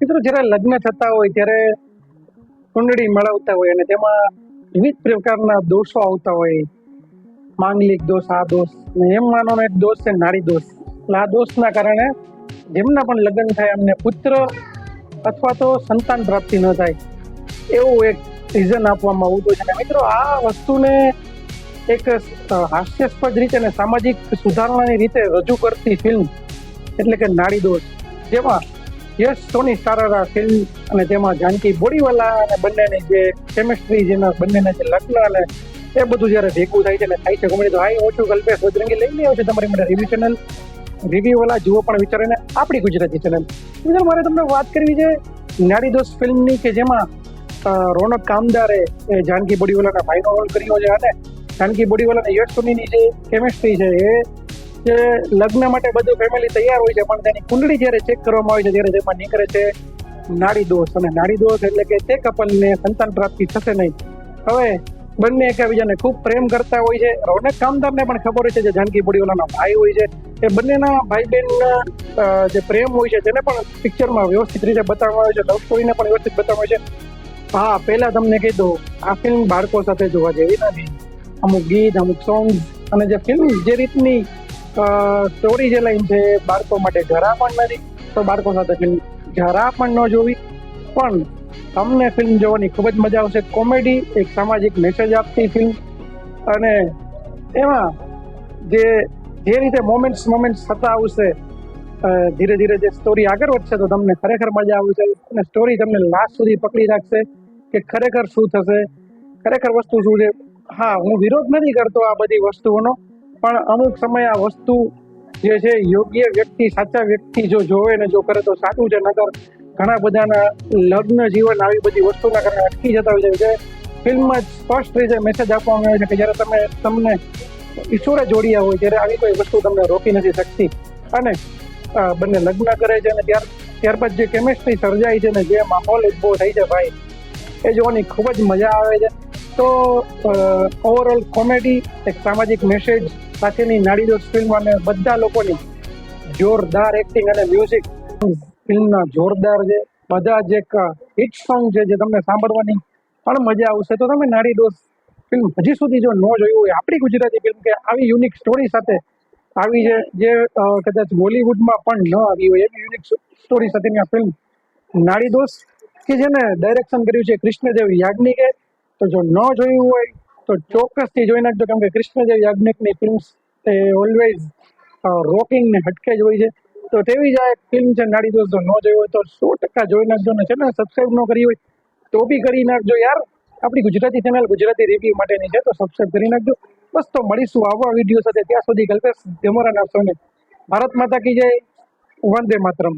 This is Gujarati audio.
મિત્રો જ્યારે લગ્ન થતા હોય ત્યારે કુંડળી મળવતા હોય અને તેમાં વિવિધ પ્રકારના દોષો આવતા હોય, માંગલિક દોષ, આ દોષ, ને એમ માનવાનો એક દોષ છે નાડી દોષ. એટલે આ દોષના કારણે જેમના પણ લગ્ન થાય એમને પુત્ર અથવા તો સંતાન પ્રાપ્તિ ન થાય એવું એક રીઝન આપવામાં આવતું છે. અને મિત્રો આ વસ્તુને એક હાસ્યાસ્પદ રીતે અને સામાજિક સુધારણાની રીતે રજૂ કરતી ફિલ્મ એટલે કે નાડી દોષ, જેમાં યશ સોની સ્ટારર આ ફિલ્મ અને તેમાં જાનકી બોડીવાલા અને બંનેની જે કેમિસ્ટ્રી, જેના બંનેના જે લગ્ન અને એ બધું જ્યારે ભેગું થાય છે ને થાય છે કોમેડી. તો હાઈ, હું છું કલ્પેશ બજરંગી, લઈને આવ્યો છું તમારી માટે રિવ્યુ ચેનલ રિવ્યુ વાલા જુઓ પણ વિચારીને આપણી ગુજરાતી ચેનલ. મિત્રો મારે તમને વાત કરવી છે નાડી દોષ ફિલ્મની, કે જેમાં રોનક કામદારે જાનકી બોડીવાલાના ભાઈનો રોલ કર્યો છે અને જાનકી બોડીવાલા અને યશ સોનીની જે કેમિસ્ટ્રી છે એ જે લગ્ન માટે બધું ફેમિલી તૈયાર હોય છે, પણ તેની કુંડળી જ્યારે ચેક કરવામાં આવે છે ત્યારે તેમાં નીકળે છે નાડી દોષ. અને નાડી દોષ એટલે કે તે કપલને સંતાન પ્રાપ્તિ થશે નહીં. હવે બંને એકબીજાને ખૂબ પ્રેમ કરતા હોય છે. રોનક કામદારને પણ ખબર હોય છે જે જાનકી બોડીવાલાના ભાઈ હોય છે, એ બંનેના ભાઈ બહેનના જે પ્રેમ હોય છે તેને પણ પિક્ચરમાં વ્યવસ્થિત રીતે બતાવવામાં આવે છે, લવ સ્ટોરીને પણ વ્યવસ્થિત બતાવવામાં આવે છે. હા, પહેલા તમને કહી દઉં, આ ફિલ્મ બાળકો સાથે જોવા જેવી નથી. અમુક ગીત, અમુક સોંગ અને જે ફિલ્મ જે રીતની સ્ટોરી જે લાઈન છે બાળકો માટે જરા પણ નથી, તો બાળકો સાથે ફિલ્મ જરા પણ ન જોવી. પણ તમને ફિલ્મ જોવાની ખૂબ જ મજા આવશે. કોમેડી, એક સામાજિક મેસેજ આપતી ફિલ્મ, અને એમાં જે રીતે મોમેન્ટ્સ થતા આવશે, ધીરે ધીરે જે સ્ટોરી આગળ વધશે તો તમને ખરેખર મજા આવશે. અને સ્ટોરી તમને લાસ્ટ સુધી પકડી રાખશે કે ખરેખર શું થશે, ખરેખર વસ્તુ શું છે. હા, હું વિરોધ નથી કરતો આ બધી વસ્તુઓનો, પણ અમુક સમયે આ વસ્તુ જે છે યોગ્ય વ્યક્તિ, સાચા વ્યક્તિ જો જોવે ને જો કરે તો સાચું છે. નકર ઘણા બધાના લગ્ન જીવન આવી બધી વસ્તુના કારણે અટકી જતા હોય છે. ફિલ્મમાં સ્પષ્ટ રીતે મેસેજ આપવામાં આવે છે કે જ્યારે તમને ઈશ્વરે જોડ્યા હોય ત્યારે આવી કોઈ વસ્તુ તમને રોકી નથી શકતી. અને બંને લગ્ન કરે છે અને ત્યારબાદ જે કેમિસ્ટ્રી સર્જાય છે ને જે માહોલ ઉભો થાય છે ભાઈ, એ જોવાની ખૂબ જ મજા આવે છે. તો ઓવરઓલ કોમેડી, એક સામાજિક મેસેજ સાથેની નાડી દોષ ફિલ્મ અને બધા લોકોની જોરદાર એક્ટિંગ અને મ્યુઝિક ફિલ્મના જોરદાર છે. બધા જ એક હિટ સોંગ છે જે તમને સાંભળવાની પણ મજા આવશે. તો તમે નાડી દોષ ફિલ્મ હજી સુધી જો ન જોયું હોય, આપણી ગુજરાતી ફિલ્મ કે આવી યુનિક સ્ટોરી સાથે આવી છે જે કદાચ બોલિવૂડમાં પણ ન આવી હોય એવી યુનિક સ્ટોરી સાથેની આ ફિલ્મ નાડી દોષ, કે જેને ડાયરેક્શન કર્યું છે કૃષ્ણદેવ યાજ્ઞિકે. તો જો ન જોયું હોય તો ચોક્કસથી જોઈ નાખજો, કેમ કે કૃષ્ણદેવ યાજ્ઞિકની ફિલ્મ એ ઓલવેઝ રોકિંગ ને હટકે જ હોય છે. તો તેવી જ આ એક ફિલ્મ છે નાડી દોષ. જો ન જોયું હોય તો 100% જોઈ નાખજો. ને ચેનલ સબસ્ક્રાઈબ ન કરી હોય તો બી કરી નાખજો યાર. આપણી ગુજરાતી ચેનલ ગુજરાતી રિવ્યુ માટેની છે, તો સબસ્ક્રાઈબ કરી નાખજો. બસ, તો મળીશું આવા વિડીયો સાથે. ત્યાં સુધી કલ્પેશ ધમોરા નાખશો ને. ભારત માતા કી જય, વંદે માતરમ.